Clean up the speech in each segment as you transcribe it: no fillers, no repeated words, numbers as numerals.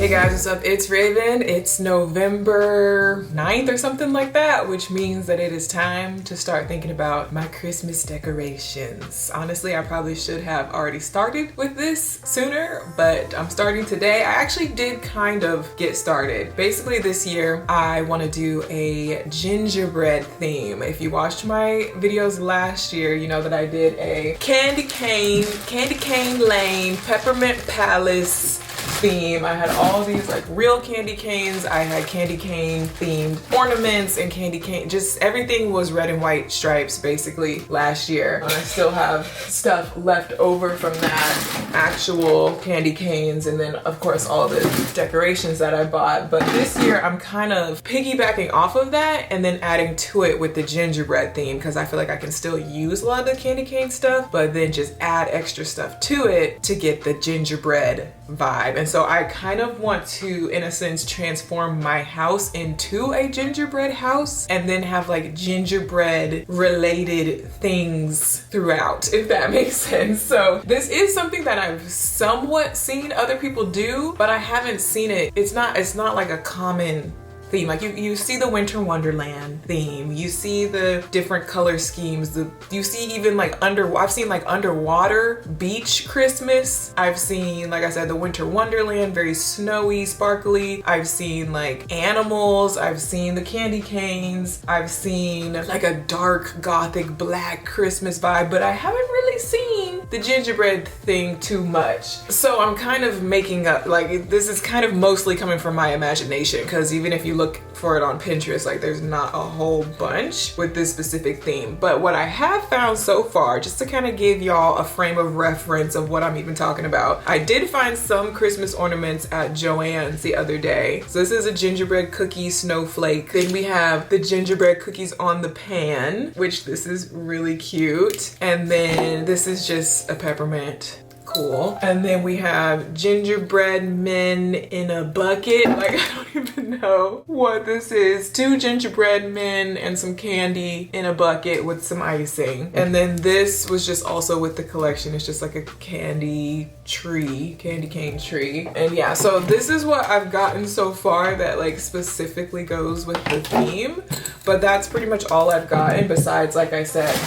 Hey guys, what's up? It's Raven. It's November 9th or something like that, which means that it is time to start thinking about my Christmas decorations. Honestly, I probably should have already started with this sooner, but I'm starting today. I actually did kind of get started. Basically this year, I want to do a gingerbread theme. If you watched my videos last year, you know that I did a Candy Cane Lane, Peppermint Palace theme. I had all these like real candy canes. I had candy cane themed ornaments and candy cane, just everything was red and white stripes basically last year. And I still have stuff left over from that actual candy canes, and then of course all the decorations that I bought. But this year I'm kind of piggybacking off of that and then adding to it with the gingerbread theme, because I feel like I can still use a lot of the candy cane stuff, but then just add extra stuff to it to get the gingerbread vibe. And so I kind of want to, in a sense, transform my house into a gingerbread house and then have like gingerbread related things throughout, if that makes sense. So this is something that I've somewhat seen other people do, but I haven't seen it. It's not like a common theme. Like you see the Winter Wonderland theme, you see the different color schemes, you see even like I've seen like underwater beach Christmas. I've seen, like I said, the Winter Wonderland, very snowy, sparkly. I've seen like animals, I've seen the candy canes, I've seen like a dark gothic black Christmas vibe, but I haven't really seen the gingerbread thing too much. So I'm kind of making up, like this is kind of mostly coming from my imagination, because even if you look for it on Pinterest, like there's not a whole bunch with this specific theme. But what I have found so far, just to kind of give y'all a frame of reference of what I'm even talking about, I did find some Christmas ornaments at Joann's the other day. So this is a gingerbread cookie snowflake. Then we have the gingerbread cookies on the pan, which this is really cute. And then this is just a peppermint. Cool. And then we have gingerbread men in a bucket. Like, I don't even know what this is. 2 gingerbread men and some candy in a bucket with some icing. And then this was just also with the collection. It's just like a candy cane tree. And yeah, so this is what I've gotten so far that like specifically goes with the theme. But that's pretty much all I've gotten, besides, like I said,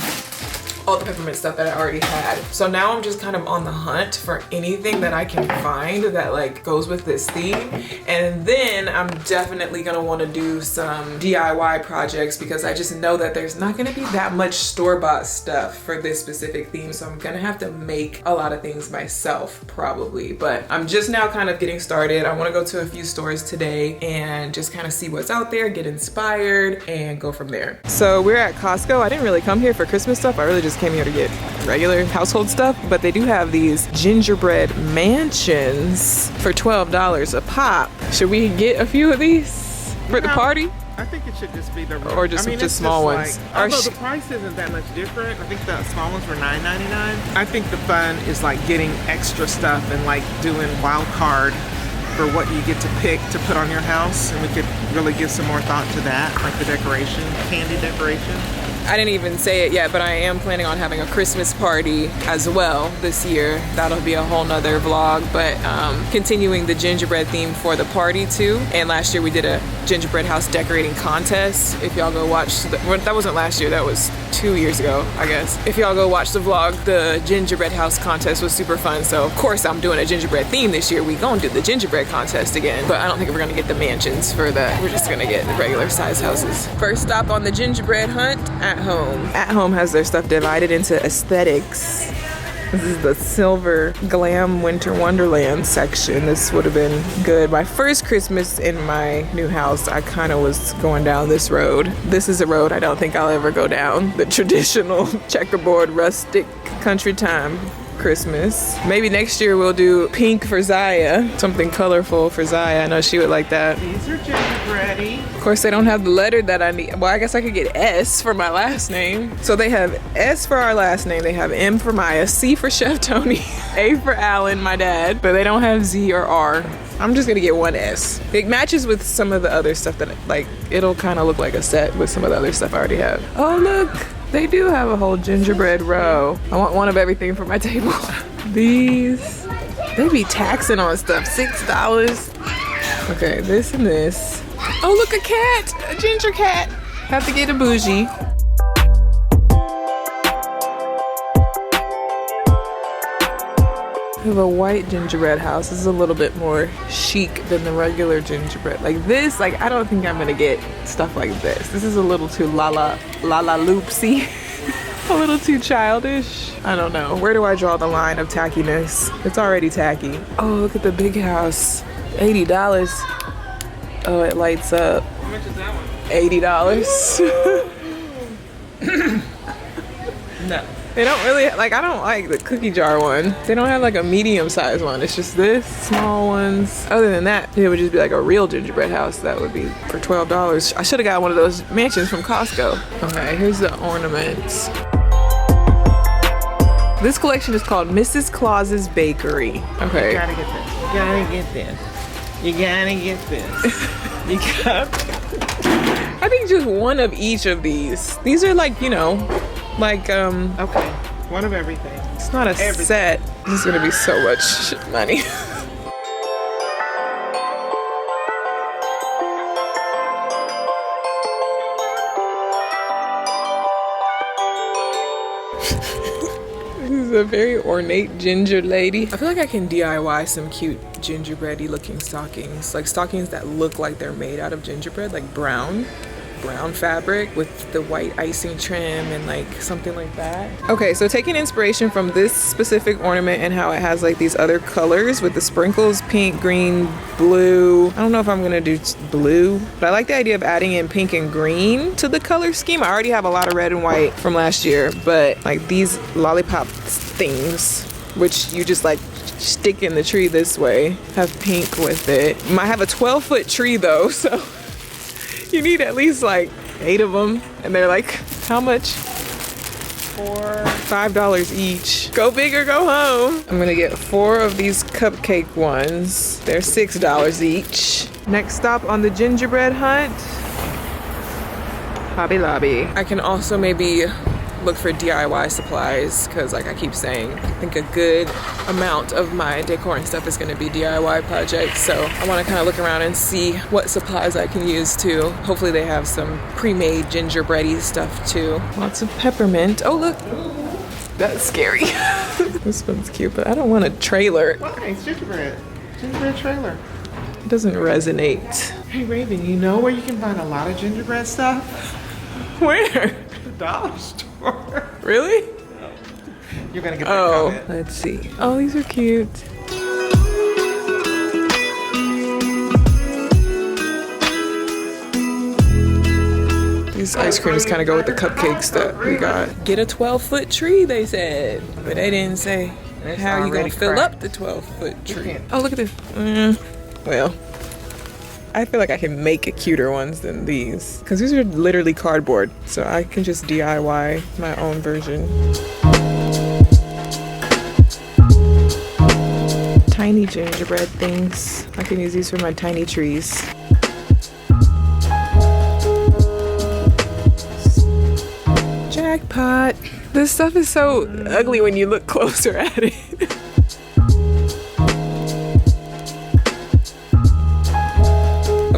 all the peppermint stuff that I already had. So now I'm just kind of on the hunt for anything that I can find that like goes with this theme. And then I'm definitely gonna want to do some DIY projects, because I just know that there's not gonna be that much store-bought stuff for this specific theme. So I'm gonna have to make a lot of things myself probably, but I'm just now kind of getting started. I want to go to a few stores today and just kind of see what's out there, get inspired, and go from there. So we're at Costco. I didn't really come here for Christmas stuff. I really just came here to get regular household stuff, but they do have these gingerbread mansions for $12 a pop. Should we get a few of these for the party? I think it should just be the, or just small ones. Like, although the price isn't that much different. I think the small ones were $9.99. I think the fun is like getting extra stuff and like doing wild card for what you get to pick to put on your house, and we could really give some more thought to that, like the decoration, candy decoration. I didn't even say it yet, but I am planning on having a Christmas party as well this year. That'll be a whole nother vlog, but continuing the gingerbread theme for the party too. And last year we did a gingerbread house decorating contest. If y'all go watch, that wasn't last year, that was 2 years ago, I guess. If y'all go watch the vlog, the gingerbread house contest was super fun. So of course I'm doing a gingerbread theme this year. We gonna do the gingerbread contest again, but I don't think we're gonna get the mansions for that. We're just gonna get regular size houses. First stop on the gingerbread hunt, At Home. At Home has their stuff divided into aesthetics. This is the silver glam Winter Wonderland section. This would have been good. My first Christmas in my new house, I kind of was going down this road. This is a road I don't think I'll ever go down. The traditional checkerboard rustic country time Christmas. Maybe next year we'll do pink for Ziya, something colorful for Ziya. I know she would like that. These are gingerbready. Of course, they don't have the letter that I need. Well, I guess I could get S for my last name. So they have S for our last name, they have M for Maya, C for Chef Tony, A for Alan, my dad, but they don't have Z or R. I'm just gonna get one S. It matches with some of the other stuff that, like, it'll kind of look like a set with some of the other stuff I already have. Oh, look. They do have a whole gingerbread row. I want one of everything for my table. These, they be taxing on stuff. $6. Okay, this and this. Oh, look, a cat! A ginger cat! Have to get a bougie. I have a white gingerbread house. This is a little bit more chic than the regular gingerbread. Like this, like I don't think I'm gonna get stuff like this. This is a little too la loopsy. A little too childish. I don't know. Where do I draw the line of tackiness? It's already tacky. Oh, look at the big house. $80. Oh, it lights up. How much is that one? $80. No. They don't really, like, I don't like the cookie jar one. They don't have like a medium sized one. It's just this, small ones. Other than that, it would just be like a real gingerbread house. That would be for $12. I should have got one of those mansions from Costco. Okay, here's the ornaments. This collection is called Mrs. Claus's Bakery. Okay. You gotta get this. You gotta get this. You gotta get this. You got. I think just one of each of these. These are like, you know, like Okay, one of everything. it's not a set. This is gonna be so much money. This is a very ornate ginger lady. I feel like I can DIY some cute gingerbready looking stockings. Like stockings that look like they're made out of gingerbread, like brown fabric with the white icing trim and like something like that. Okay, so taking inspiration from this specific ornament and how it has like these other colors with the sprinkles, pink, green, blue. I don't know if I'm gonna do blue, but I like the idea of adding in pink and green to the color scheme. I already have a lot of red and white from last year, but like these lollipop things, which you just like stick in the tree this way, have pink with it. Might have a 12-foot tree though, so you need at least like 8 of them, and they're like, how much? $5 each. Go big or go home. I'm gonna get 4 of these cupcake ones. They're $6 each. Next stop on the gingerbread hunt, Hobby Lobby. I can also maybe look for DIY supplies, because like I keep saying, I think a good amount of my decor and stuff is going to be DIY projects, so I want to kind of look around and see what supplies I can use too. Hopefully they have some pre-made gingerbready stuff too. Lots of peppermint. Oh look, that's scary. This one's cute, but I don't want a trailer. Why? It's gingerbread. Gingerbread trailer. It doesn't resonate. Hey Raven, you know where you can find a lot of gingerbread stuff? Where? The dollar store. Really? You're gonna get that Oh, comment. let's see. Oh, these are cute. These ice creams kind of go with the cupcakes that we got. Get a 12-foot tree, they said. But they didn't say how you gonna fill up the 12-foot tree. Oh, look at this. Well, I feel like I can make cuter ones than these, because these are literally cardboard, so I can just DIY my own version. Tiny gingerbread things. I can use these for my tiny trees. Jackpot. This stuff is so ugly when you look closer at it.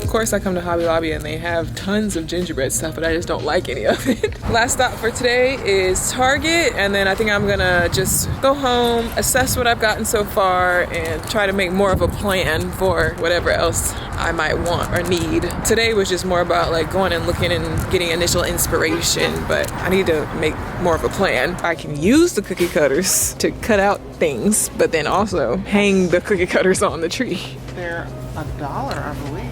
Of course I come to Hobby Lobby and they have tons of gingerbread stuff, but I just don't like any of it. Last stop for today is Target, and then I think I'm gonna just go home, assess what I've gotten so far, and try to make more of a plan for whatever else I might want or need. Today was just more about like going and looking and getting initial inspiration, but I need to make more of a plan. I can use the cookie cutters to cut out things, but then also hang the cookie cutters on the tree. They're $1, I believe.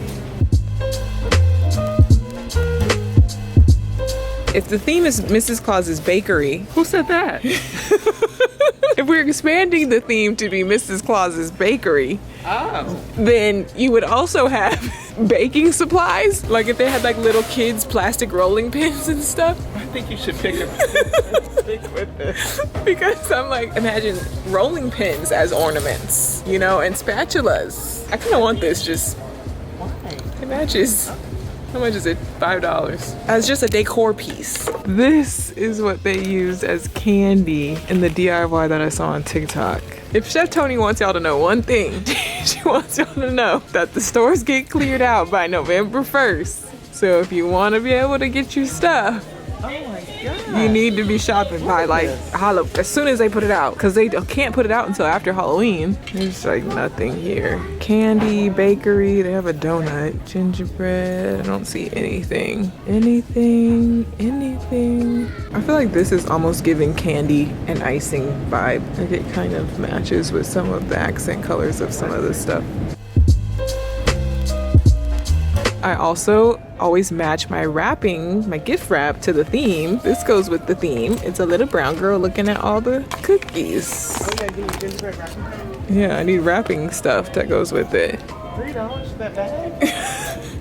If the theme is Mrs. Claus's Bakery, who said that? If we're expanding the theme to be Mrs. Claus's Bakery, then you would also have baking supplies. Like if they had like little kids' plastic rolling pins and stuff. I think you should pick a stick with this. Because I'm like, imagine rolling pins as ornaments, you know, and spatulas. I kind of want this just, Why? it matches. How much is it? $5. As just a decor piece. This is what they used as candy in the DIY that I saw on TikTok. If Chef Tony wants y'all to know one thing, she wants y'all to know that the stores get cleared out by November 1st. So if you want to be able to get your stuff, Oh my God. you need to be shopping by like as soon as they put it out, because they can't put it out until after Halloween. There's like nothing here. Candy, bakery, they have a donut, gingerbread. I don't see anything. Anything. I feel like this is almost giving candy and icing vibe. Like it kind of matches with some of the accent colors of some of this stuff. I also always match my wrapping, my gift wrap, to the theme. This goes with the theme. It's a little brown girl looking at all the cookies. Oh yeah, do you gingerbread wrapping paper? Yeah, I need wrapping stuff that goes with it. $3 that bag?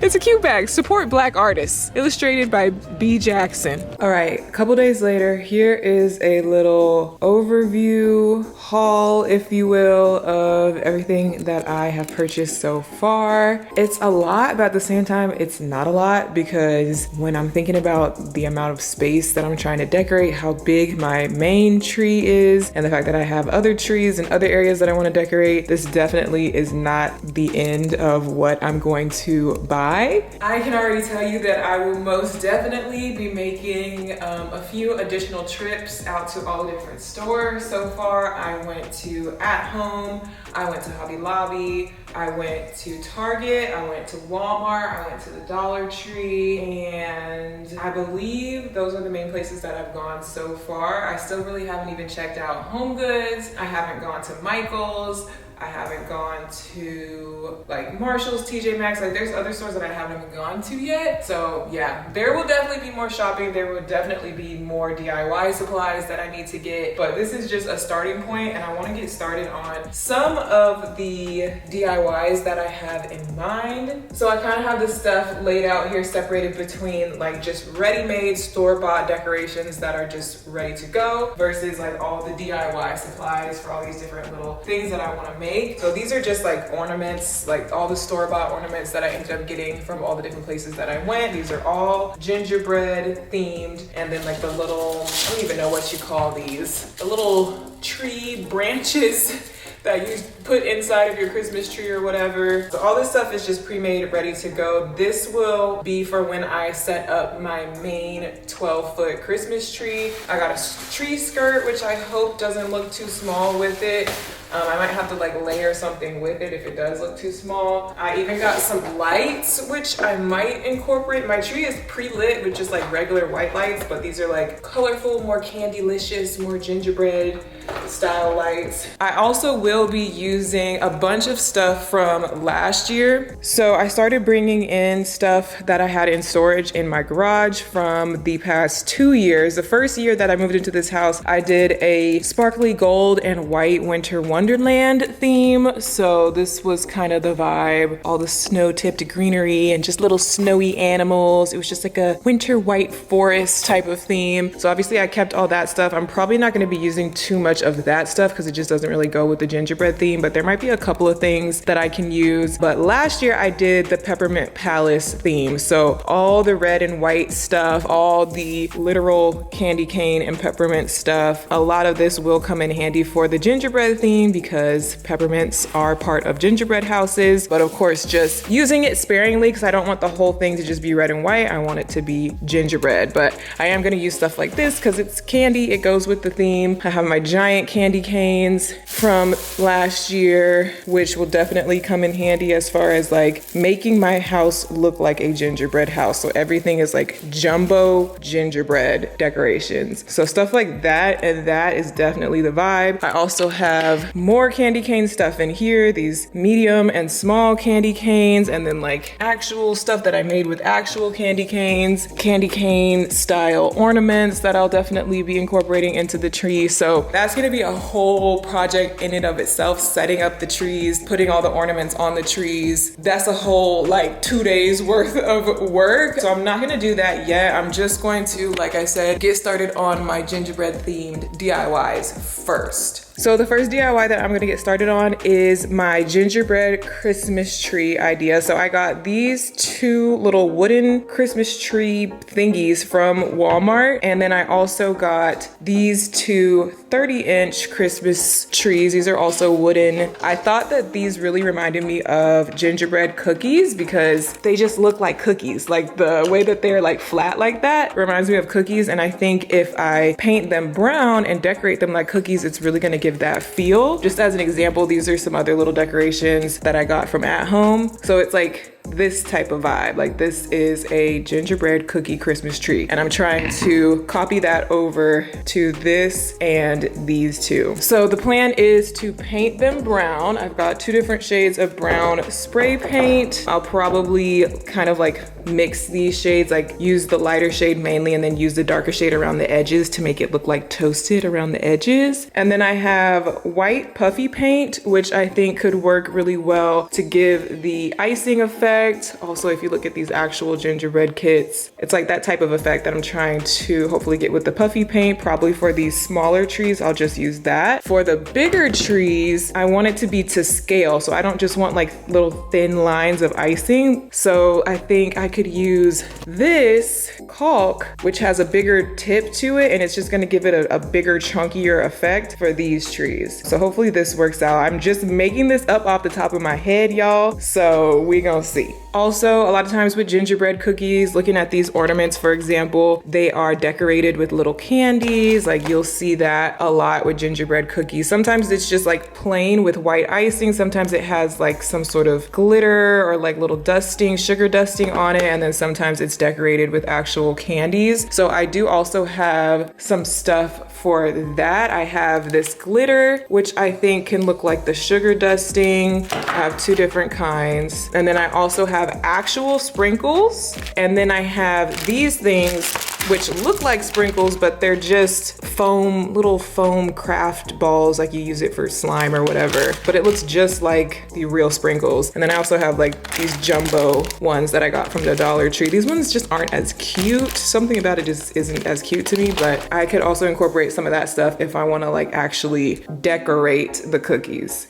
It's a cute bag. Support Black artists. Illustrated by B. Jackson. All right, a couple days later, here is a little overview haul, if you will, of everything that I have purchased so far. It's a lot, but at the same time, it's not a lot, because when I'm thinking about the amount of space that I'm trying to decorate, how big my main tree is, and the fact that I have other trees and other areas that I want to decorate, this definitely is not the end of what I'm going to buy. I can already tell you that I will most definitely be making a few additional trips out to all the different stores. So far, I went to At Home, I went to Hobby Lobby, I went to Target, I went to Walmart, I went to the Dollar Tree, and I believe those are the main places that I've gone so far. I still really haven't even checked out Home Goods. I haven't gone to Michael's. I haven't gone to like Marshall's, TJ Maxx, like there's other stores that I haven't even gone to yet. So yeah, there will definitely be more shopping. There will definitely be more DIY supplies that I need to get, but this is just a starting point, and I want to get started on some of the DIYs that I have in mind. So I kind of have this stuff laid out here, separated between like just ready-made store-bought decorations that are just ready to go versus like all the DIY supplies for all these different little things that I want to make. So these are just like ornaments, like all the store-bought ornaments that I ended up getting from all the different places that I went. These are all gingerbread themed, and then like the little, I don't even know what you call these, the little tree branches that you put inside of your Christmas tree or whatever. So all this stuff is just pre-made, ready to go. This will be for when I set up my main 12-foot Christmas tree. I got a tree skirt, which I hope doesn't look too small with it. I might have to like layer something with it if it does look too small. I even got some lights, which I might incorporate. My tree is pre-lit with just like regular white lights, but these are like colorful, more candy-licious, more gingerbread style lights. I also will be using a bunch of stuff from last year. So I started bringing in stuff that I had in storage in my garage from the past 2 years. The first year that I moved into this house, I did a sparkly gold and white winter wonderland theme. So this was kind of the vibe, all the snow-tipped greenery and just little snowy animals. It was just like a winter white forest type of theme. So obviously I kept all that stuff. I'm probably not going to be using too much of that stuff because it just doesn't really go with the gingerbread theme, but there might be a couple of things that I can use. But last year I did the Peppermint Palace theme. So all the red and white stuff, all the literal candy cane and peppermint stuff, a lot of this will come in handy for the gingerbread theme because peppermints are part of gingerbread houses. But of course, just using it sparingly because I don't want the whole thing to just be red and white. I want it to be gingerbread, but I am gonna use stuff like this because it's candy, it goes with the theme. I have my giant candy canes from last year, which will definitely come in handy as far as like making my house look like a gingerbread house. So everything is like jumbo gingerbread decorations. So stuff like that, and that is definitely the vibe. I also have more candy cane stuff in here, these medium and small candy canes, and then like actual stuff that I made with actual candy canes, candy cane style ornaments that I'll definitely be incorporating into the tree. So that's gonna be a whole project in and of itself, setting up the trees, putting all the ornaments on the trees. That's a whole like 2 days worth of work. So I'm not gonna do that yet. I'm just going to, like I said, get started on my gingerbread themed DIYs first. So the first DIY that I'm gonna get started on is my gingerbread Christmas tree idea. So I got these two little wooden Christmas tree thingies from Walmart. And then I also got these two 30-inch Christmas trees. These are also wooden. I thought that these really reminded me of gingerbread cookies because they just look like cookies. Like the way that they're like flat like that reminds me of cookies. And I think if I paint them brown and decorate them like cookies, it's really gonna give that feel. Just as an example, these are some other little decorations that I got from at home. So it's like this type of vibe. Like this is a gingerbread cookie Christmas tree. And I'm trying to copy that over to this and these two. So the plan is to paint them brown. I've got two different shades of brown spray paint. I'll probably kind of like mix these shades, like use the lighter shade mainly and then use the darker shade around the edges to make it look like toasted around the edges. And then I have white puffy paint, which I think could work really well to give the icing effect. Also, if you look at these actual gingerbread kits, it's like that type of effect that I'm trying to hopefully get with the puffy paint. Probably for these smaller trees, I'll just use that. For the bigger trees, I want it to be to scale. So I don't just want like little thin lines of icing. So I think I could use this caulk, which has a bigger tip to it, and it's just gonna give it a bigger, chunkier effect for these trees. So hopefully this works out. I'm just making this up off the top of my head, y'all. So we gonna see. Also, a lot of times with gingerbread cookies, looking at these ornaments, for example, they are decorated with little candies. Like you'll see that a lot with gingerbread cookies. Sometimes it's just like plain with white icing. Sometimes it has like some sort of glitter or like little dusting, sugar dusting on it. And then sometimes it's decorated with actual candies. So I do also have some stuff for that. I have this glitter, which I think can look like the sugar dusting. I have two different kinds. And then I also have actual sprinkles. And then I have these things which look like sprinkles, but they're just foam, little foam craft balls, like you use it for slime or whatever. But it looks just like the real sprinkles. And then I also have like these jumbo ones that I got from the Dollar Tree. These ones just aren't as cute. Something about it just isn't as cute to me, but I could also incorporate some of that stuff if I wanna like actually decorate the cookies.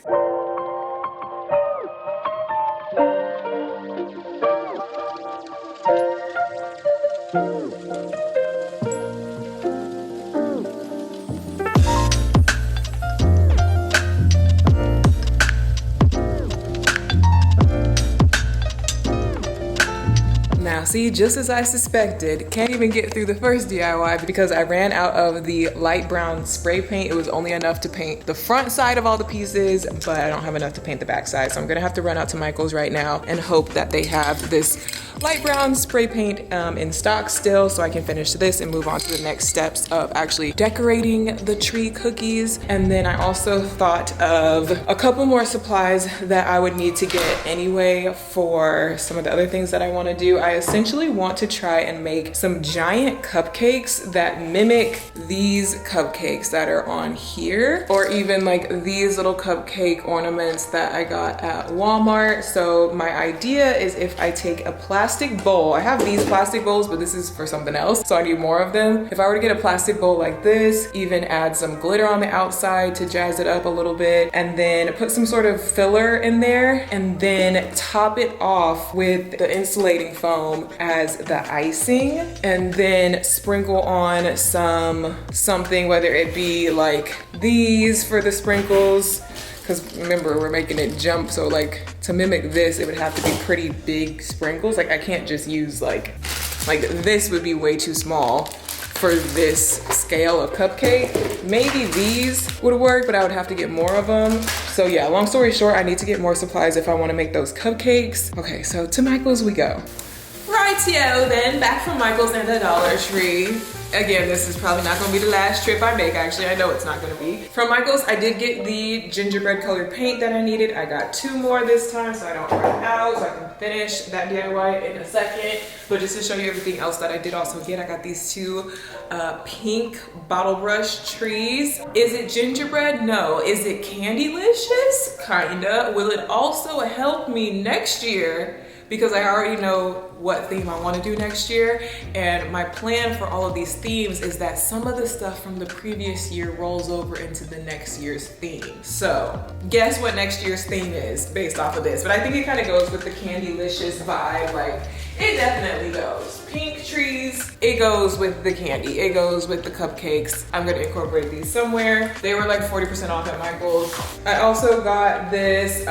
Now see, just as I suspected, can't even get through the first DIY because I ran out of the light brown spray paint. It was only enough to paint the front side of all the pieces, but I don't have enough to paint the back side. So I'm gonna have to run out to Michael's right now and hope that they have this light brown spray paint in stock still, so I can finish this and move on to the next steps of actually decorating the tree cookies. And then I also thought of a couple more supplies that I would need to get anyway for some of the other things that I want to do. I essentially want to try and make some giant cupcakes that mimic these cupcakes that are on here, or even like these little cupcake ornaments that I got at Walmart. So my idea is if I take a plastic bowl, I have these plastic bowls, but this is for something else, so I need more of them. If I were to get a plastic bowl like this, even add some glitter on the outside to jazz it up a little bit, and then put some sort of filler in there, and then top it off with the insulating foam as the icing, and then sprinkle on something, whether it be like these for the sprinkles, because remember, we're making it jump, so like to mimic this, it would have to be pretty big sprinkles. Like I can't just use like this would be way too small for this scale of cupcake. Maybe these would work, but I would have to get more of them. So yeah, long story short, I need to get more supplies if I want to make those cupcakes. Okay, so to Michael's we go. Rightio then, back from Michael's and the Dollar Tree. Again, this is probably not gonna be the last trip I make. Actually, I know it's not gonna be. From Michael's, I did get the gingerbread colored paint that I needed. I got 2 more this time so I don't run out, so I can finish that DIY in a second. But just to show you everything else that I did also get, I got these 2 pink bottle brush trees. Is it gingerbread? No. Is it Candylicious? kinda. Will it also help me next year? Because I already know what theme I want to do next year, and my plan for all of these themes is that some of the stuff from the previous year rolls over into the next year's theme. So guess what next year's theme is based off of this, but I think it kind of goes with the Candylicious vibe. Like, it definitely goes. Pink trees, it goes with the candy, it goes with the cupcakes. I'm gonna incorporate these somewhere. They were like 40% off at Michael's. I also got this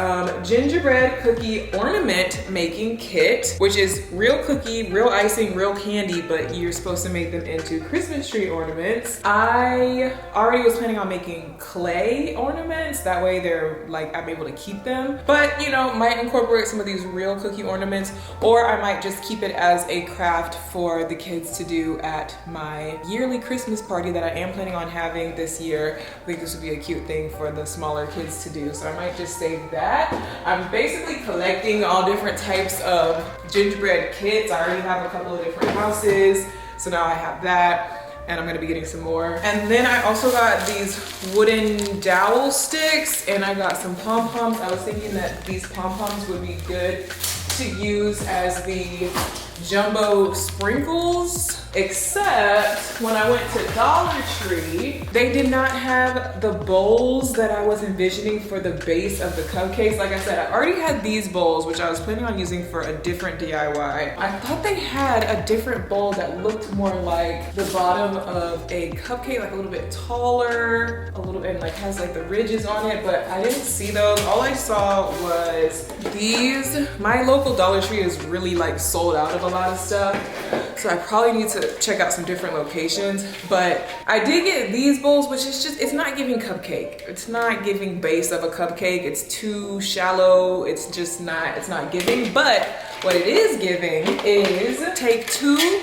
gingerbread cookie ornament making kit, which is real cookie, real icing, real candy, but you're supposed to make them into Christmas tree ornaments. I already was planning on making clay ornaments. That way they're like, I'm able to keep them. But you know, might incorporate some of these real cookie ornaments, or I might just keep it as a craft for the kids to do at my yearly Christmas party that I am planning on having this year. I think this would be a cute thing for the smaller kids to do, so I might just save that. I'm basically collecting all different types of gingerbread kits. I already have a couple of different houses, so now I have that, and I'm gonna be getting some more. And then I also got these wooden dowel sticks, and I got some pom-poms. I was thinking that these pom-poms would be good to use as the jumbo sprinkles, except when I went to Dollar Tree, they did not have the bowls that I was envisioning for the base of the cupcakes. Like I said, I already had these bowls, which I was planning on using for a different DIY. I thought they had a different bowl that looked more like the bottom of a cupcake, like a little bit taller, a little, and like has like the ridges on it, but I didn't see those. All I saw was these. My local Dollar Tree is really like sold out of a lot of stuff, so I probably need to check out some different locations. But I did get these bowls, which is just, it's not giving cupcake. It's not giving base of a cupcake. It's too shallow. It's just not, it's not giving. But what it is giving is take two,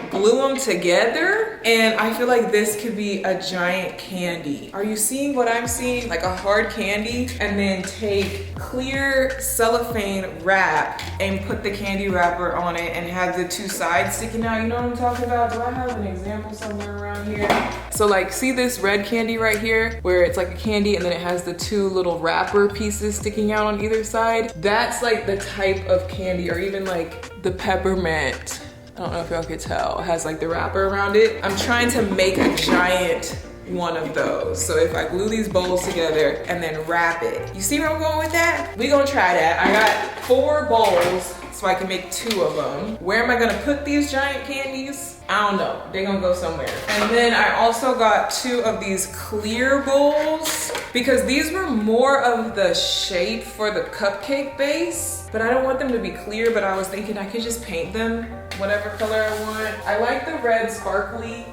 glue them together, and I feel like this could be a giant candy. Are you seeing what I'm seeing? Like a hard candy, and then take clear cellophane wrap and put the candy wrapper on it and have the two sides sticking out. You know what I'm talking about? Do I have an example somewhere around here? So like, see this red candy right here, where it's like a candy and then it has the two little wrapper pieces sticking out on either side? That's like the type of candy, or even like the peppermint. I don't know if y'all could tell. It has like the wrapper around it. I'm trying to make a giant one of those. So if I glue these bowls together and then wrap it. You see where I'm going with that? We gonna try that. I got 4 bowls, so I can make 2 of them. Where am I gonna put these giant candies? I don't know. They're gonna go somewhere. And then I also got 2 of these clear bowls, because these were more of the shape for the cupcake base, but I don't want them to be clear, but I was thinking I could just paint them whatever color I want. I like the red sparkly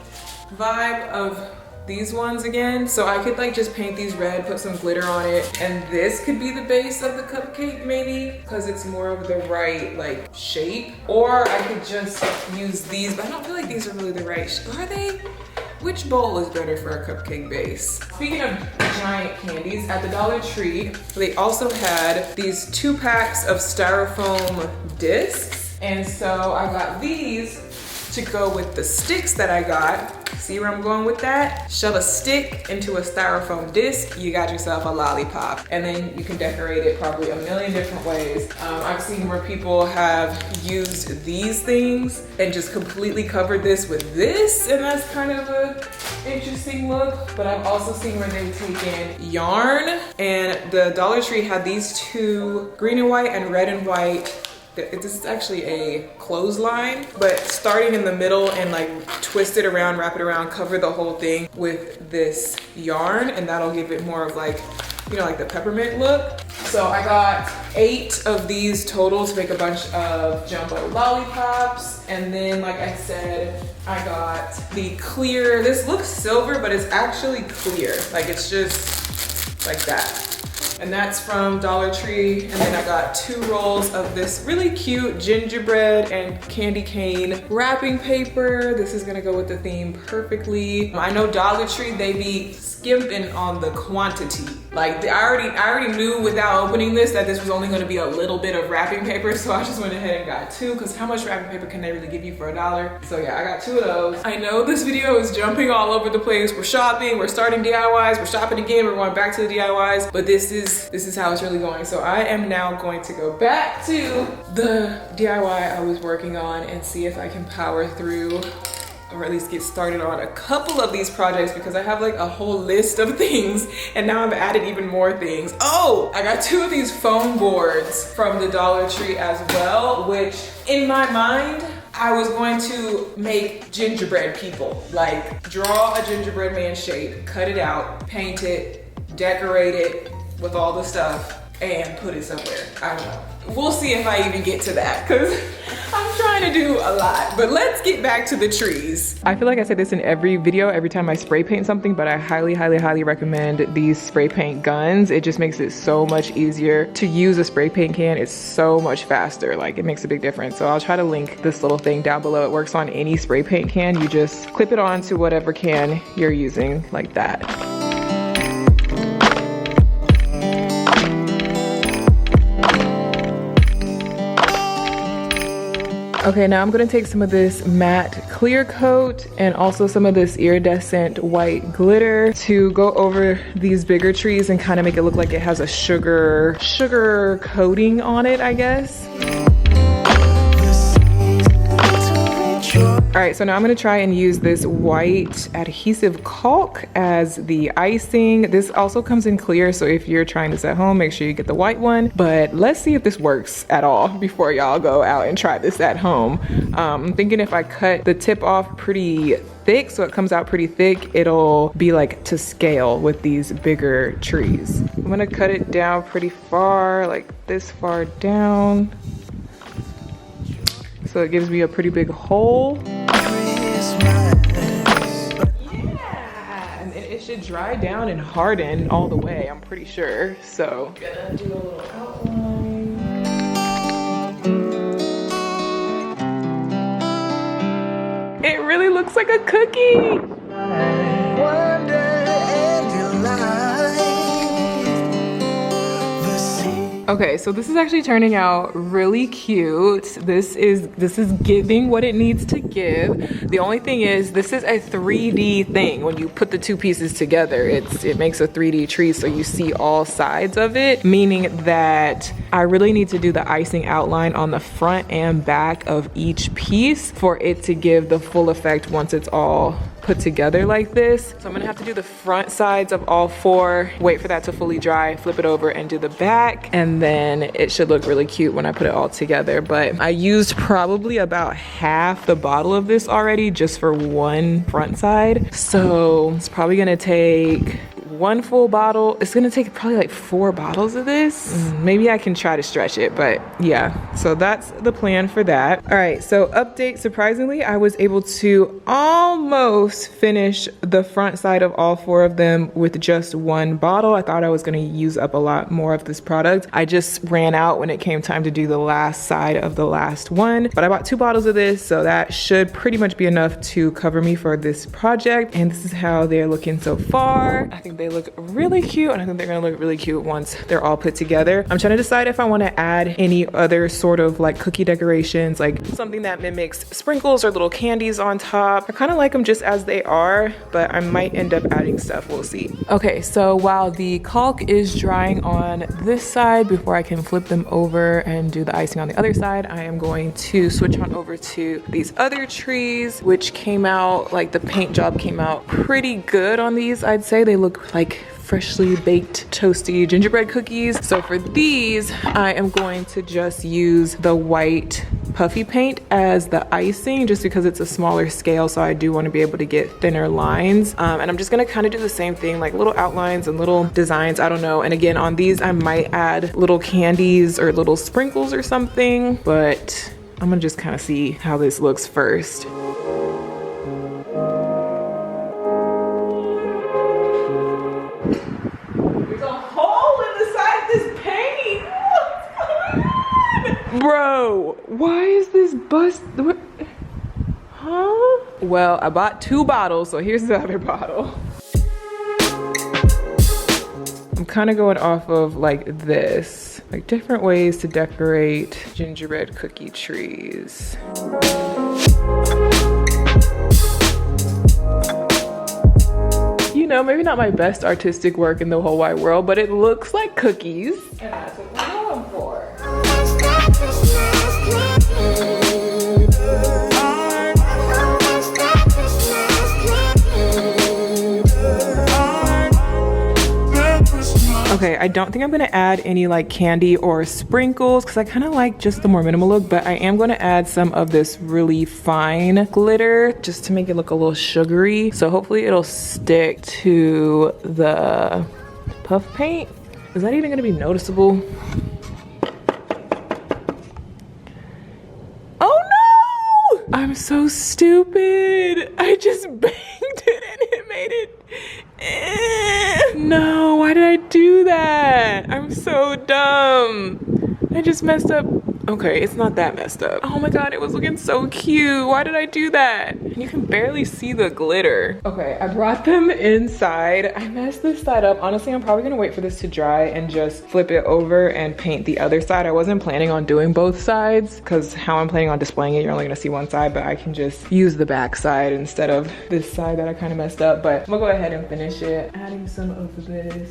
vibe of these ones again, so I could like just paint these red, put some glitter on it, and this could be the base of the cupcake maybe, because it's more of the right like shape. Or I could just use these, but I don't feel like these are really the right shape. Are they? Which bowl is better for a cupcake base? Speaking of giant candies, at the Dollar Tree, they also had these 2 packs of styrofoam discs. And so I got these to go with the sticks that I got. See where I'm going with that? Shove a stick into a styrofoam disc, you got yourself a lollipop. And then you can decorate it probably a million different ways. I've seen where people have used these things and just completely covered this with this, and that's kind of a interesting look. But I've also seen where they've taken yarn, and the Dollar Tree had these 2 green and white and red and white. This is actually a clothesline, but starting in the middle and like twist it around, wrap it around, cover the whole thing with this yarn, and that'll give it more of like, you know, like the peppermint look. So I got 8 of these total to make a bunch of jumbo lollipops. And then, like I said, I got the clear, this looks silver, but it's actually clear. Like it's just like that. And that's from Dollar Tree. And then I got 2 rolls of this really cute gingerbread and candy cane wrapping paper. This is gonna go with the theme perfectly. I know Dollar Tree, they be skimping on the quantity. Like I already knew without opening this that this was only gonna be a little bit of wrapping paper, so I just went ahead and got 2, because how much wrapping paper can they really give you for $1? So yeah, I got 2 of those. I know this video is jumping all over the place. We're shopping, we're starting DIYs, we're shopping again, we're going back to the DIYs, but this is viewers, this is how it's really going. So I am now going to go back to the DIY I was working on and see if I can power through, or at least get started on a couple of these projects, because I have like a whole list of things and now I've added even more things. Oh, I got 2 of these foam boards from the Dollar Tree as well, which in my mind, I was going to make gingerbread people. Like draw a gingerbread man shape, cut it out, paint it, decorate it with all the stuff, and put it somewhere. I don't know. We'll see if I even get to that, because I'm trying to do a lot. But let's get back to the trees. I feel like I say this in every video, every time I spray paint something, but I highly, highly, highly recommend these spray paint guns. It just makes it so much easier to use a spray paint can. It's so much faster. Like, it makes a big difference. So I'll try to link this little thing down below. It works on any spray paint can. You just clip it onto whatever can you're using, like that. Okay, now I'm gonna take some of this matte clear coat and also some of this iridescent white glitter to go over these bigger trees and kind of make it look like it has a sugar coating on it, I guess. All right, so now I'm gonna try and use this white adhesive caulk as the icing. This also comes in clear, so if you're trying this at home, make sure you get the white one. But let's see if this works at all before y'all go out and try this at home. I'm thinking if I cut the tip off pretty thick, so it comes out pretty thick, it'll be like to scale with these bigger trees. I'm gonna cut it down pretty far, like this far down. So it gives me a pretty big hole. Yeah, and it should dry down and harden all the way, I'm pretty sure. So, gonna do a little outline. It really looks like a cookie. Okay, so this is actually turning out really cute. This is giving what it needs to give. The only thing is, this is a 3D thing. When you put the 2 pieces together, it makes a 3D tree, so you see all sides of it, meaning that I really need to do the icing outline on the front and back of each piece for it to give the full effect once it's all put together like this. So I'm gonna have to do the front sides of all 4, wait for that to fully dry, flip it over and do the back, and then it should look really cute when I put it all together. But I used probably about half the bottle of this already just for one front side. So it's probably gonna take 1 full bottle. It's gonna take probably like 4 bottles of this. Maybe I can try to stretch it, but yeah. So that's the plan for that. All right, so update, surprisingly, I was able to almost finish the front side of all 4 of them with just 1 bottle. I thought I was gonna use up a lot more of this product. I just ran out when it came time to do the last side of the last one, but I bought 2 bottles of this, so that should pretty much be enough to cover me for this project. And this is how they're looking so far. I think they look really cute, and I think they're gonna look really cute once they're all put together. I'm trying to decide if I want to add any other sort of like cookie decorations, like something that mimics sprinkles or little candies on top. I kind of like them just as they are, but I might end up adding stuff. We'll see. Okay, so while the caulk is drying on this side before I can flip them over and do the icing on the other side, I am going to switch on over to these other trees, which came out, like the paint job came out pretty good on these. I'd say they look like freshly baked toasty gingerbread cookies. So for these, I am going to just use the white puffy paint as the icing, just because it's a smaller scale, so I do want to be able to get thinner lines. And I'm just gonna kind of do the same thing, like little outlines and little designs, I don't know. And again, on these, I might add little candies or little sprinkles or something, but I'm gonna just kind of see how this looks first. Bro, why is this bust? Huh? Well, I bought 2 bottles, so here's the other bottle. I'm kind of going off of like this, like different ways to decorate gingerbread cookie trees. You know, know, maybe not my best artistic work in the whole wide world, but it looks like cookies. And that's what we're going for. Okay, I don't think I'm gonna add any like candy or sprinkles because I kind of like just the more minimal look, but I am gonna add some of this really fine glitter just to make it look a little sugary. So hopefully it'll stick to the puff paint. Is that even gonna be noticeable? Oh no! I'm so stupid. I just banged it and it made it. No, why did I do that? I'm so dumb. I just messed up. Okay, it's not that messed up. Oh my god, it was looking so cute. Why did I do that? You can barely see the glitter. Okay, I brought them inside. I messed this side up. Honestly, I'm probably gonna wait for this to dry and just flip it over and paint the other side. I wasn't planning on doing both sides because how I'm planning on displaying it, you're only gonna see one side, but I can just use the back side instead of this side that I kind of messed up. But I'm gonna go ahead and finish it. Adding some of this.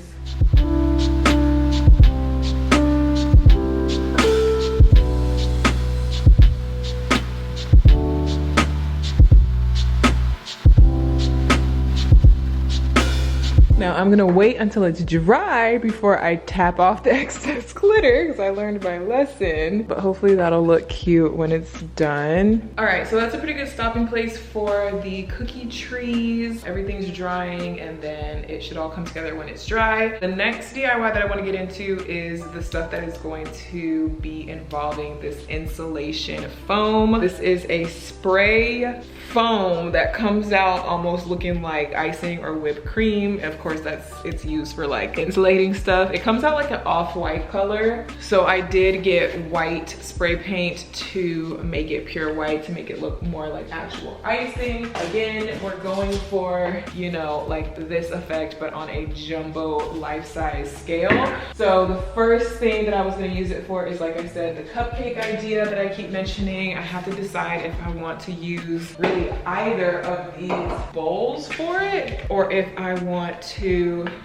Now I'm gonna wait until it's dry before I tap off the excess glitter because I learned my lesson, but hopefully that'll look cute when it's done. All right, so that's a pretty good stopping place for the cookie trees. Everything's drying and then it should all come together when it's dry. The next DIY that I wanna get into is the stuff that is going to be involving this insulation foam. This is a spray foam that comes out almost looking like icing or whipped cream. Of course, it's used for like insulating stuff. It comes out like an off-white color. So I did get white spray paint to make it pure white, to make it look more like actual icing. Again, we're going for, you know, like this effect, but on a jumbo life-size scale. So the first thing that I was gonna use it for is, like I said, the cupcake idea that I keep mentioning. I have to decide if I want to use really either of these bowls for it, or if I want to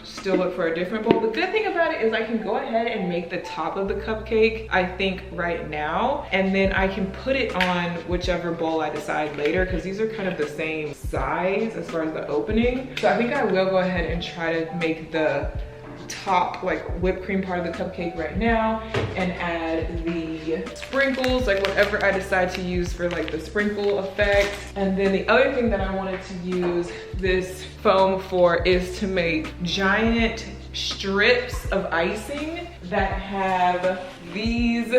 still look for a different bowl. The good thing about it is I can go ahead and make the top of the cupcake, I think, right now, and then I can put it on whichever bowl I decide later, because these are kind of the same size as far as the opening. So I think I will go ahead and try to make the top like whipped cream part of the cupcake right now and add the sprinkles, like whatever I decide to use for like the sprinkle effect. And then the other thing that I wanted to use this foam for is to make giant strips of icing that have these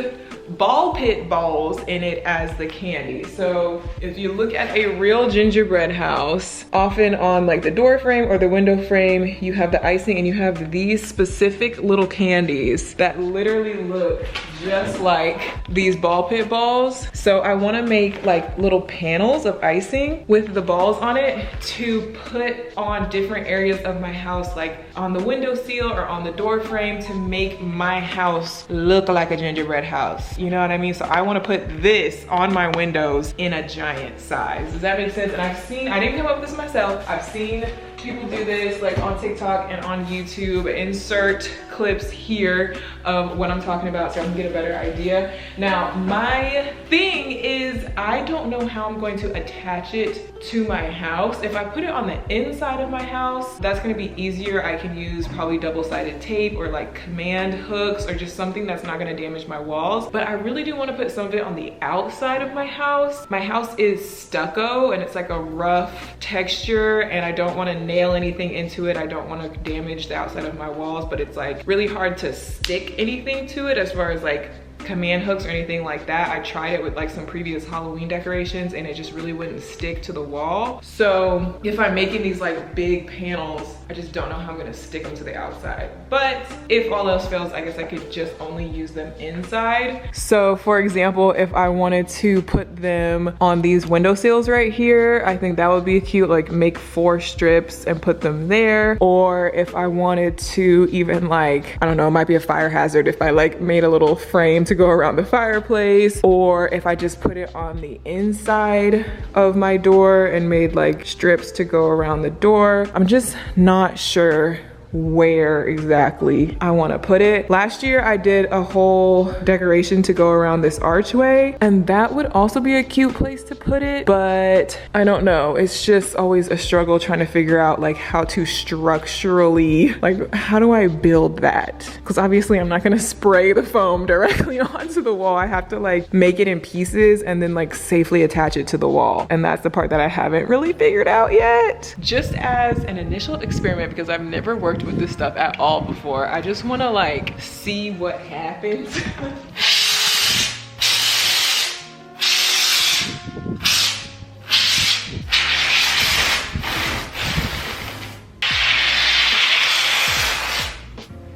ball pit balls in it as the candy. So if you look at a real gingerbread house, often on like the door frame or the window frame, you have the icing and you have these specific little candies that literally look just like these ball pit balls. So I want to make like little panels of icing with the balls on it to put on different areas of my house, like on the window seal or on the door frame, to make my house look like a gingerbread house. You know what I mean? So I want to put this on my windows in a giant size. Does that make sense? And I've seen, I didn't come up with this myself, I've seen people do this like on TikTok and on YouTube. Insert clips here of what I'm talking about so I can get a better idea. Now, my thing is I don't know how I'm going to attach it to my house. If I put it on the inside of my house, that's gonna be easier. I can use probably double-sided tape or like command hooks or just something that's not gonna damage my walls. But I really do wanna put some of it on the outside of my house. My house is stucco and it's like a rough texture and I don't wanna nail anything into it. I don't wanna damage the outside of my walls, but it's like really hard to stick anything to it as far as like command hooks or anything like that. I tried it with like some previous Halloween decorations and it just really wouldn't stick to the wall. So if I'm making these like big panels, I just don't know how I'm gonna stick them to the outside. But if all else fails, I guess I could just only use them inside. So for example, if I wanted to put them on these windowsills right here, I think that would be cute, like make 4 strips and put them there. Or if I wanted to even like, I don't know, it might be a fire hazard if I like made a little frame to to go around the fireplace, or if I just put it on the inside of my door and made like strips to go around the door. I'm just not sure where exactly I want to put it. Last year I did a whole decoration to go around this archway, and that would also be a cute place to put it, but I don't know. It's just always a struggle trying to figure out like how to structurally, like how do I build that? Because obviously I'm not gonna spray the foam directly onto the wall. I have to like make it in pieces and then like safely attach it to the wall. And that's the part that I haven't really figured out yet. Just as an initial experiment, because I've never worked with this stuff at all before, I just want to like see what happens.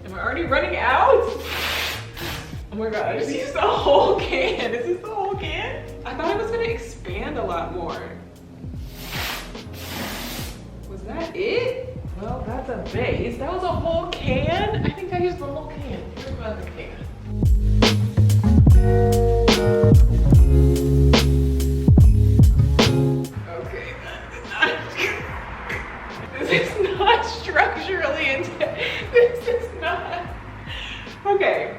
Am I already running out? Oh my god, I just used the whole can. Is this the whole can? I thought it was gonna expand a lot more. Was that it? Well, that's a base. That was a whole can? I think I used the whole can. Here's my other can. Okay, this is not structurally intact. This is not. Okay,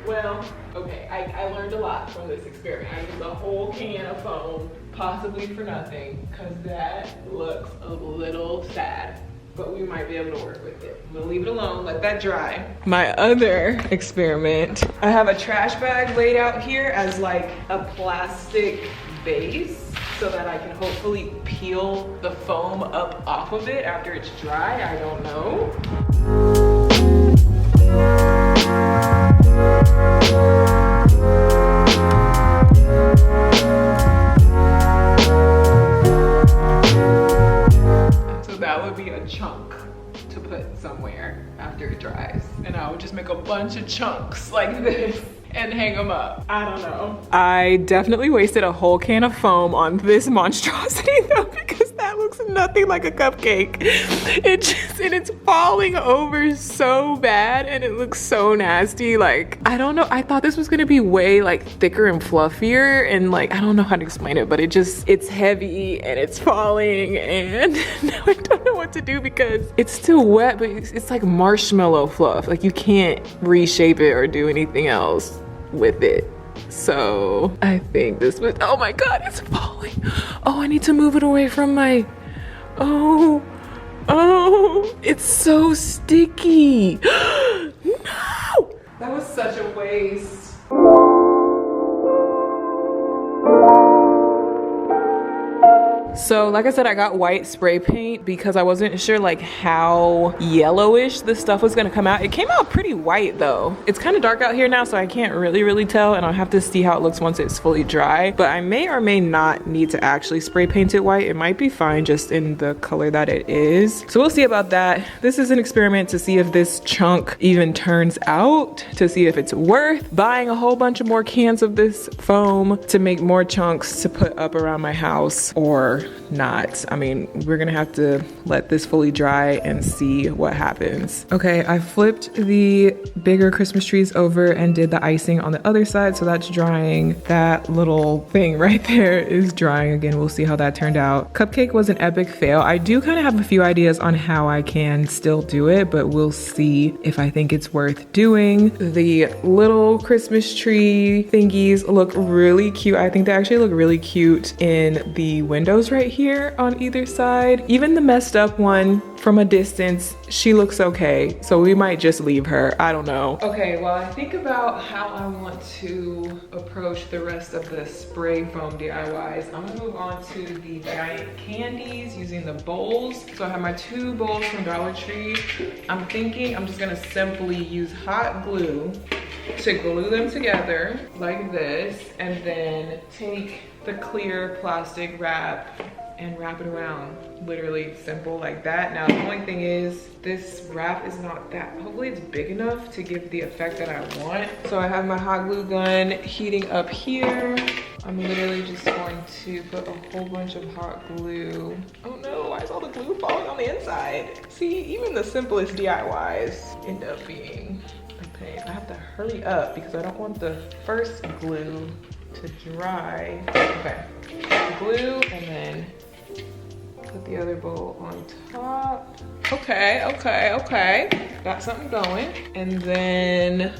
well, okay. I learned a lot from this experiment. I used a whole can of foam, possibly for nothing, because that looks a little sad. But we might be able to work with it. I'm gonna leave it alone, let that dry. My other experiment, I have a trash bag laid out here as like a plastic base so that I can hopefully peel the foam up off of it after it's dry. I don't know. That would be a chunk to put somewhere after it dries. And I would just make a bunch of chunks like this and hang them up. I don't know. I definitely wasted a whole can of foam on this monstrosity though, because that looks nothing like a cupcake. And it's falling over so bad and it looks so nasty. Like, I don't know. I thought this was gonna be way like thicker and fluffier, and like, I don't know how to explain it, but it's heavy and it's falling, and now I don't know what to do because it's still wet, but it's like marshmallow fluff. Like, you can't reshape it or do anything else with it. So I think this was, oh my god, it's falling. Oh, I need to move it away from my, oh, it's so sticky. No! That was such a waste. So like I said, I got white spray paint because I wasn't sure like how yellowish this stuff was gonna come out. It came out pretty white though. It's kind of dark out here now, so I can't really tell, and I'll have to see how it looks once it's fully dry. But I may or may not need to actually spray paint it white. It might be fine just in the color that it is. So we'll see about that. This is an experiment to see if this chunk even turns out, to see if it's worth buying a whole bunch of more cans of this foam to make more chunks to put up around my house, or not. I mean, we're gonna have to let this fully dry and see what happens. Okay, I flipped the bigger Christmas trees over and did the icing on the other side, so that's drying. That little thing right there is drying again. We'll see how that turned out. Cupcake was an epic fail. I do kind of have a few ideas on how I can still do it, but we'll see if I think it's worth doing. The little Christmas tree thingies look really cute. I think they actually look really cute in the windows right here on either side. Even the messed up one from a distance, she looks okay. So we might just leave her. I don't know. Okay, well, I think about how I want to approach the rest of the spray foam DIYs. I'm gonna move on to the giant candies using the bowls. So I have my 2 bowls from Dollar Tree. I'm thinking I'm just gonna simply use hot glue to glue them together like this, and then take the clear plastic wrap and wrap it around. Literally simple like that. Now the only thing is, this wrap is not that, hopefully it's big enough to give the effect that I want. So I have my hot glue gun heating up here. I'm literally just going to put a whole bunch of hot glue. Oh no, why is all the glue falling on the inside? See, even the simplest DIYs end up being a paint. I have to hurry up because I don't want the first glue to dry. Okay, glue and then put the other bowl on top. Okay, okay, okay. Got something going. And then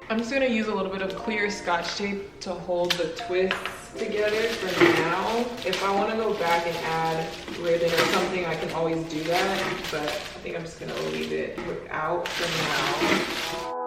I'm just gonna use a little bit of clear Scotch tape to hold the twists together for now. If I wanna go back and add ribbon or something, I can always do that, but I think I'm just gonna leave it without for now.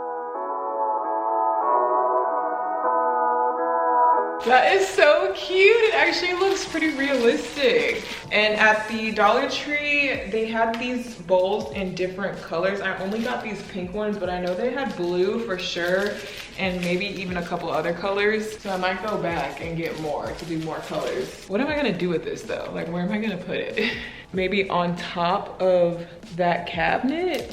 That is so cute. It actually looks pretty realistic. And at the Dollar Tree, they had these bowls in different colors. I only got these pink ones, but I know they had blue for sure, and maybe even a couple other colors. So I might go back and get more to do more colors. What am I gonna do with this though? Like, where am I gonna put it? Maybe on top of that cabinet?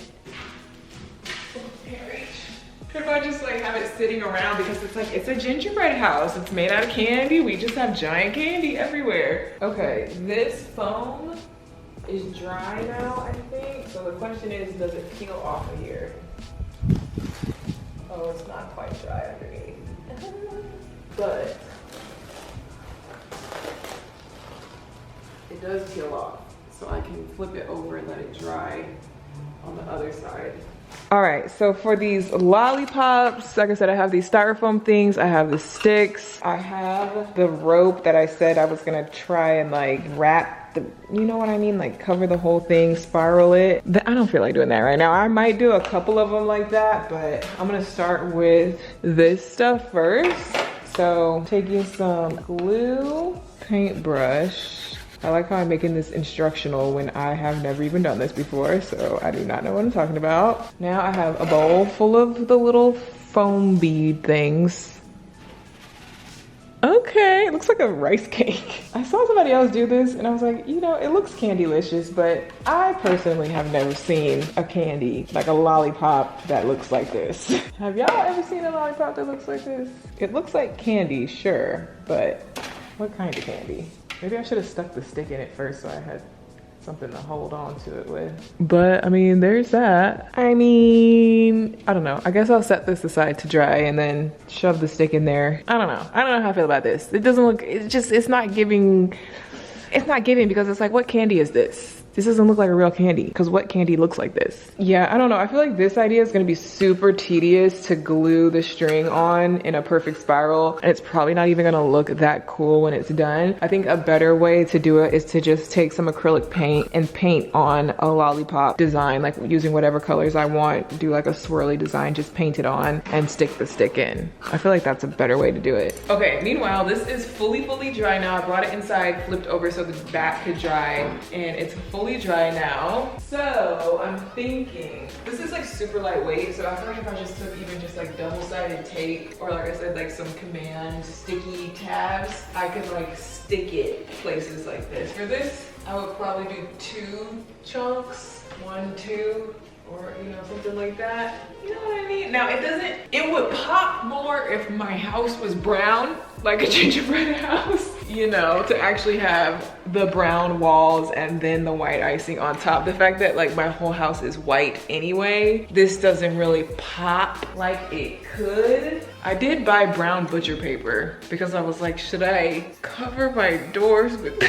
If I just like have it sitting around, because it's like, it's a gingerbread house. It's made out of candy. We just have giant candy everywhere. Okay, this foam is dry now, I think. So the question is, does it peel off of here? Oh, it's not quite dry underneath. But it does peel off. So I can flip it over and let it dry on the other side. All right, so for these lollipops, like I said, I have these styrofoam things, I have the sticks, I have the rope that I said I was gonna try and like wrap the, you know what I mean? Like cover the whole thing, spiral it. I don't feel like doing that right now. I might do a couple of them like that, but I'm gonna start with this stuff first. So taking some glue, paintbrush. I like how I'm making this instructional when I have never even done this before, so I do not know what I'm talking about. Now I have a bowl full of the little foam bead things. Okay, it looks like a rice cake. I saw somebody else do this and I was like, you know, it looks candy-licious, but I personally have never seen a candy, like a lollipop that looks like this. Have y'all ever seen a lollipop that looks like this? It looks like candy, sure, but what kind of candy? Maybe I should have stuck the stick in it first so I had something to hold on to it with. But I mean, there's that. I mean, I don't know. I guess I'll set this aside to dry and then shove the stick in there. I don't know. I don't know how I feel about this. It doesn't look, it's not giving because it's like, what candy is this? This doesn't look like a real candy, because what candy looks like this? Yeah, I don't know. I feel like this idea is gonna be super tedious to glue the string on in a perfect spiral, and it's probably not even gonna look that cool when it's done. I think a better way to do it is to just take some acrylic paint and paint on a lollipop design, like using whatever colors I want, do like a swirly design, just paint it on and stick the stick in. I feel like that's a better way to do it. Okay, meanwhile, this is fully dry now. I brought it inside, flipped over so the back could dry, and it's fully dry now. So I'm thinking, this is like super lightweight, so I feel like if I just took even just like double-sided tape, or like I said, like some command sticky tabs, I could like stick it places like this. For this, I would probably do 2 chunks, 1, 2, or you know, something like that. You know what I mean? Now it would pop more if my house was brown, like a gingerbread house, you know, to actually have the brown walls and then the white icing on top. The fact that like my whole house is white anyway, this doesn't really pop like it could. I did buy brown butcher paper because I was like, should I cover my doors with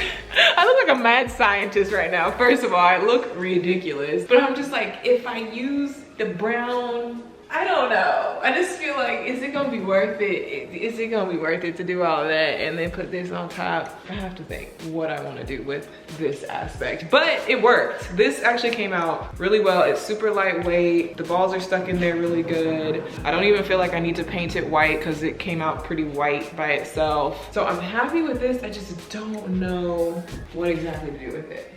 I look like a mad scientist right now. First of all, I look ridiculous, but I'm just like, if I use the brown, I don't know. I just feel like, is it gonna be worth it? Is it gonna be worth it to do all of that and then put this on top? I have to think what I wanna do with this aspect, but it worked. This actually came out really well. It's super lightweight. The balls are stuck in there really good. I don't even feel like I need to paint it white because it came out pretty white by itself. So I'm happy with this. I just don't know what exactly to do with it.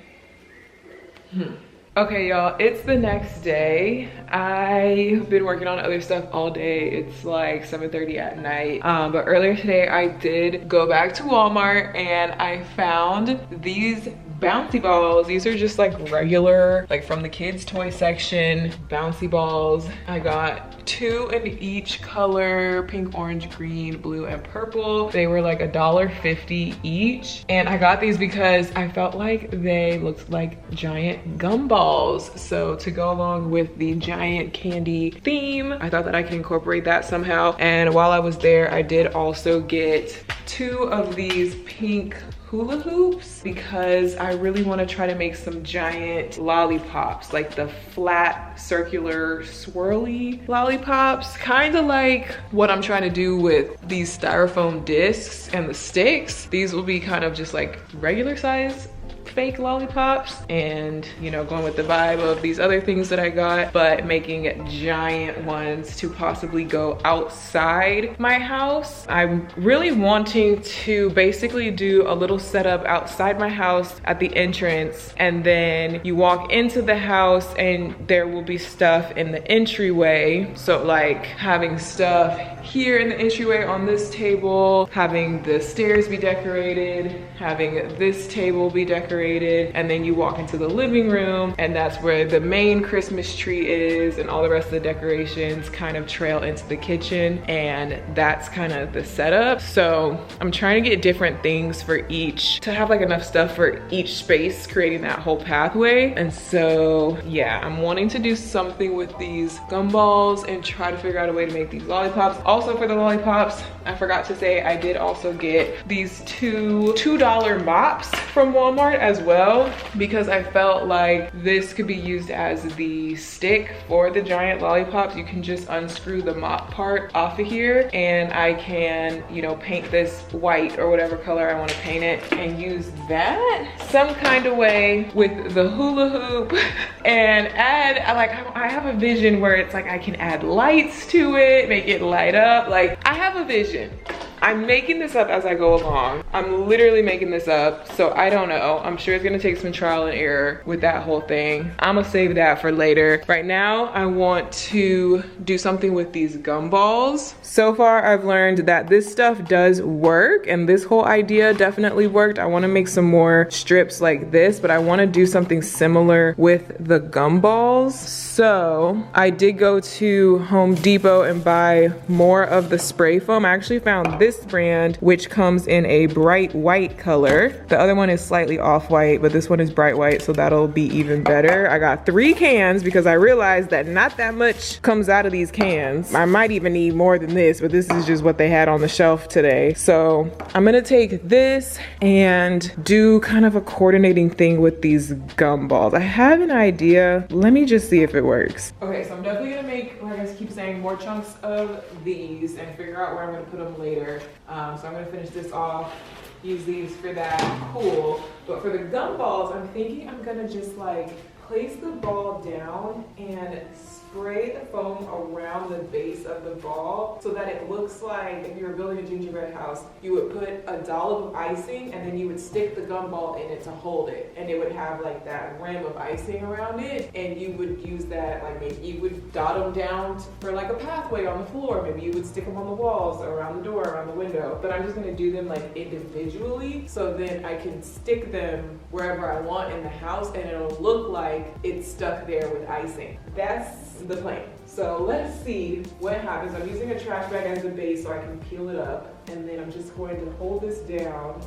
Okay, y'all, it's the next day. I've been working on other stuff all day. It's like 7:30 at night. But earlier today, I did go back to Walmart and I found these bouncy balls. These are just like regular, like from the kids toy section, bouncy balls. I got 2 in each color, pink, orange, green, blue, and purple. They were like $1.50 each. And I got these because I felt like they looked like giant gumballs. So to go along with the giant candy theme, I thought that I could incorporate that somehow. And while I was there, I did also get 2 of these pink hula hoops because I really want to try to make some giant lollipops, like the flat circular swirly lollipops, kind of like what I'm trying to do with these styrofoam discs and the sticks. These will be kind of just like regular size fake lollipops, and you know, going with the vibe of these other things that I got, but making giant ones to possibly go outside my house. I'm really wanting to basically do a little setup outside my house at the entrance, and then you walk into the house and there will be stuff in the entryway. So like having stuff here in the entryway on this table, having the stairs be decorated, having this table be decorated, and then you walk into the living room and that's where the main Christmas tree is, and all the rest of the decorations kind of trail into the kitchen, and that's kind of the setup. So I'm trying to get different things for each, to have like enough stuff for each space, creating that whole pathway. And so yeah, I'm wanting to do something with these gumballs and try to figure out a way to make these lollipops. Also for the lollipops, I forgot to say, I did also get these two $2 mops from Walmart as well, because I felt like this could be used as the stick for the giant lollipops. You can just unscrew the mop part off of here, and I can, you know, paint this white or whatever color I want to paint it, and use that some kind of way with the hula hoop and add, like, I have a vision where it's like I can add lights to it, make it light up. Like, I have a vision. I'm making this up as I go along. I'm literally making this up, so I don't know. I'm sure it's gonna take some trial and error with that whole thing. I'm gonna save that for later. Right now, I want to do something with these gumballs. So far, I've learned that this stuff does work, and this whole idea definitely worked. I wanna make some more strips like this, but I wanna do something similar with the gumballs. So I did go to Home Depot and buy more of the spray foam. I actually found this brand, which comes in a bright white color. The other one is slightly off-white, but this one is bright white, so that'll be even better. I got 3 cans because I realized that not that much comes out of these cans. I might even need more than this, but this is just what they had on the shelf today. So I'm gonna take this and do kind of a coordinating thing with these gumballs. I have an idea. Let me just see if it works. Okay, so I'm definitely gonna make, like I keep saying, more chunks of these and figure out where I'm gonna put them later. So I'm gonna finish this off, use these for that, cool. But for the gumballs, I'm thinking I'm gonna just like place the ball down and spray the foam around the base of the ball so that it looks like if you were building a gingerbread house, you would put a dollop of icing and then you would stick the gumball in it to hold it, and it would have like that rim of icing around it, and you would use that, like maybe you would dot them down for like a pathway on the floor, maybe you would stick them on the walls, around the door, around the window. But I'm just gonna do them like individually, so then I can stick them wherever I want in the house and it'll look like it's stuck there with icing. That's the plan. So let's see what happens. I'm using a trash bag as a base so I can peel it up, and then I'm just going to hold this down.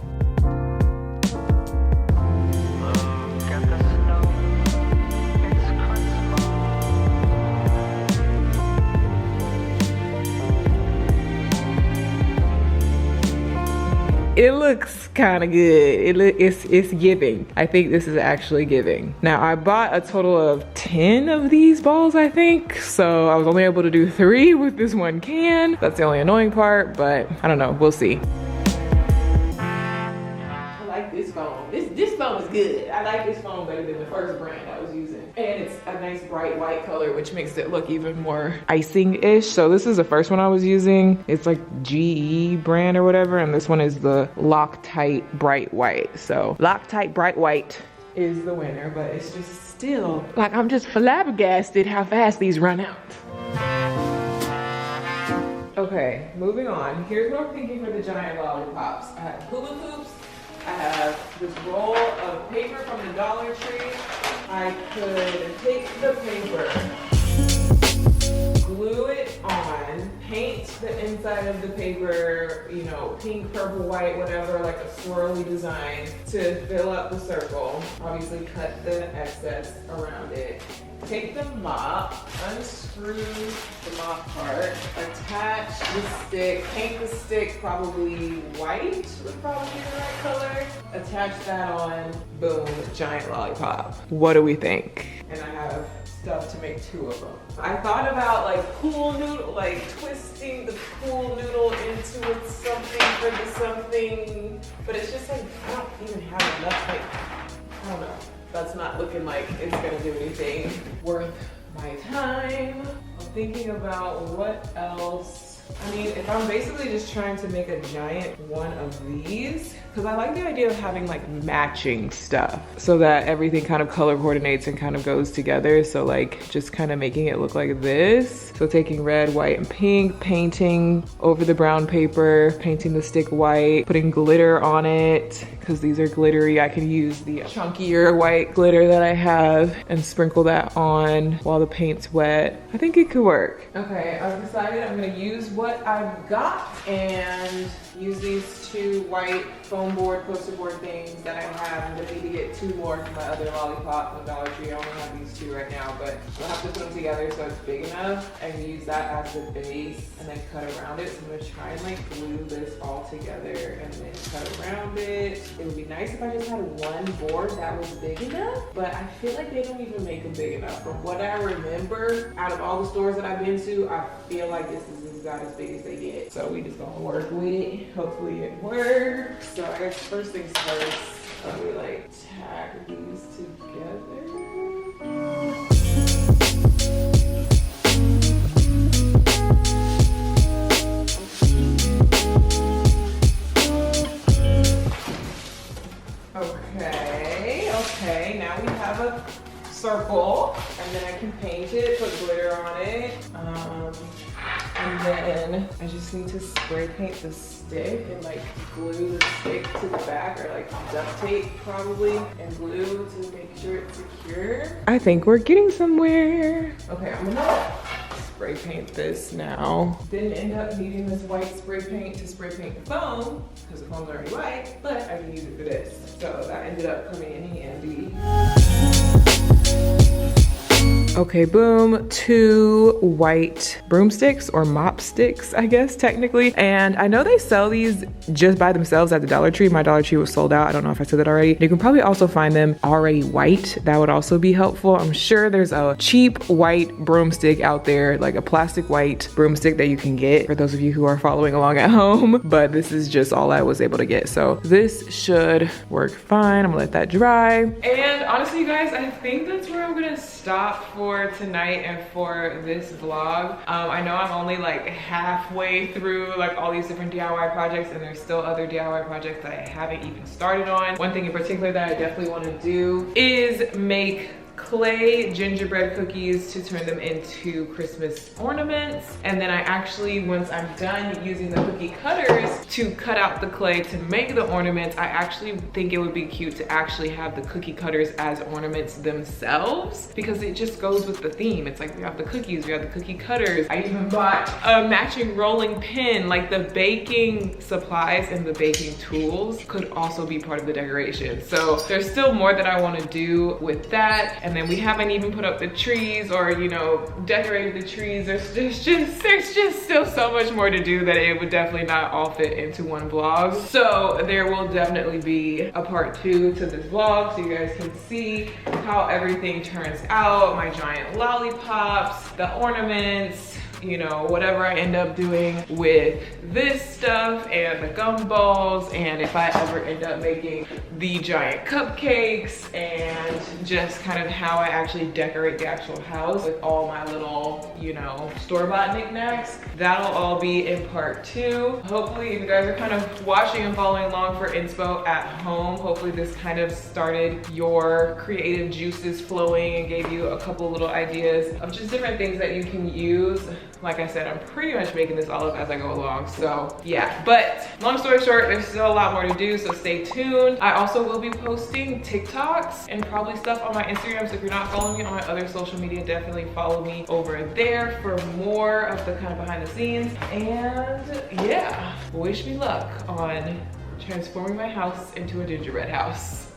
It looks kind of good. It's giving. I think this is actually giving. Now I bought a total of 10 of these balls, I think. So I was only able to do 3 with this one can. That's the only annoying part, but I don't know, we'll see. I like this foam. This foam is good. I like this foam better than the first brand I was using. And it's a nice bright white color, which makes it look even more icing-ish. So this is the first one I was using. It's like GE brand or whatever. And this one is the Loctite Bright White. So Loctite Bright White is the winner, but it's just still, like, I'm just flabbergasted how fast these run out. Okay, moving on. Here's what I'm thinking for the giant lollipops. I have hula hoops. I have this roll of paper from the Dollar Tree. I could take the paper, glue it on, paint the inside of the paper, you know, pink, purple, white, whatever, like a swirly design to fill up the circle. Obviously cut the excess around it. Take the mop, unscrew the mop part, attach the stick, paint the stick probably white would probably be the right color. Attach that on, boom, giant lollipop. What do we think? And I have stuff to make 2 of them. I thought about like pool noodle, like twisting the pool noodle into something for the something, but it's just like, I don't even have enough, like, I don't know. That's not looking like it's gonna do anything worth my time. I'm thinking about what else. I mean, if I'm basically just trying to make a giant one of these, because I like the idea of having like matching stuff so that everything kind of color coordinates and kind of goes together. So like just kind of making it look like this. So taking red, white, and pink, painting over the brown paper, painting the stick white, putting glitter on it, because these are glittery. I can use the chunkier white glitter that I have and sprinkle that on while the paint's wet. I think it could work. Okay, I've decided I'm gonna use what I've got and use these 2 white foam board, poster board things that I have. I'm gonna need to get 2 more for my other lollipop from Dollar Tree. I only have these 2 right now, but I'll have to put them together so it's big enough and use that as the base and then cut around it. So I'm gonna try and like glue this all together and then cut around it. It would be nice if I just had 1 board that was big enough, but I feel like they don't even make them big enough. From what I remember, out of all the stores that I've been to, I feel like this is about as big as they get. So we just gonna work with it. Hopefully it works. So I guess first things first, let me like tag these together. Okay, now we have a circle, and then I can paint it, put glitter on it, and then I just need to spray paint the stick and like glue the stick to the back, or like duct tape probably, and glue to make sure it's secure. I think we're getting somewhere. Okay, I'm gonna spray paint this now. Didn't end up needing this white spray paint to spray paint the foam, because the foam's already white, but I can use it for this. So that ended up coming in handy. Okay, boom, 2 white broomsticks or mop sticks, I guess, technically. And I know they sell these just by themselves at the Dollar Tree. My Dollar Tree was sold out. I don't know if I said that already. You can probably also find them already white. That would also be helpful. I'm sure there's a cheap white broomstick out there, like a plastic white broomstick that you can get for those of you who are following along at home. But this is just all I was able to get. So this should work fine. I'm gonna let that dry. And honestly, you guys, I think that's where I'm gonna stop for tonight and for this vlog. I know I'm only like halfway through like all these different DIY projects, and there's still other DIY projects that I haven't even started on. One thing in particular that I definitely want to do is make clay gingerbread cookies to turn them into Christmas ornaments. And then I actually, once I'm done using the cookie cutters to cut out the clay to make the ornaments, I actually think it would be cute to actually have the cookie cutters as ornaments themselves, because it just goes with the theme. It's like we have the cookies, we have the cookie cutters. I even bought a matching rolling pin. Like the baking supplies and the baking tools could also be part of the decoration. So there's still more that I want to do with that. And then we haven't even put up the trees or, you know, decorated the trees. There's just still so much more to do that it would definitely not all fit into one vlog. So there will definitely be a part 2 to this vlog, so you guys can see how everything turns out. My giant lollipops, the ornaments, you know, whatever I end up doing with this stuff and the gumballs, and if I ever end up making the giant cupcakes, and just kind of how I actually decorate the actual house with all my little, you know, store-bought knickknacks. That'll all be in part 2. Hopefully if you guys are kind of watching and following along for inspo at home, hopefully this kind of started your creative juices flowing and gave you a couple little ideas of just different things that you can use Like I said, I'm pretty much making this all up as I go along, so yeah. But long story short, there's still a lot more to do, so stay tuned. I also will be posting TikToks and probably stuff on my Instagram, so if you're not following me on my other social media, definitely follow me over there for more of the kind of behind the scenes. And yeah, wish me luck on transforming my house into a gingerbread house.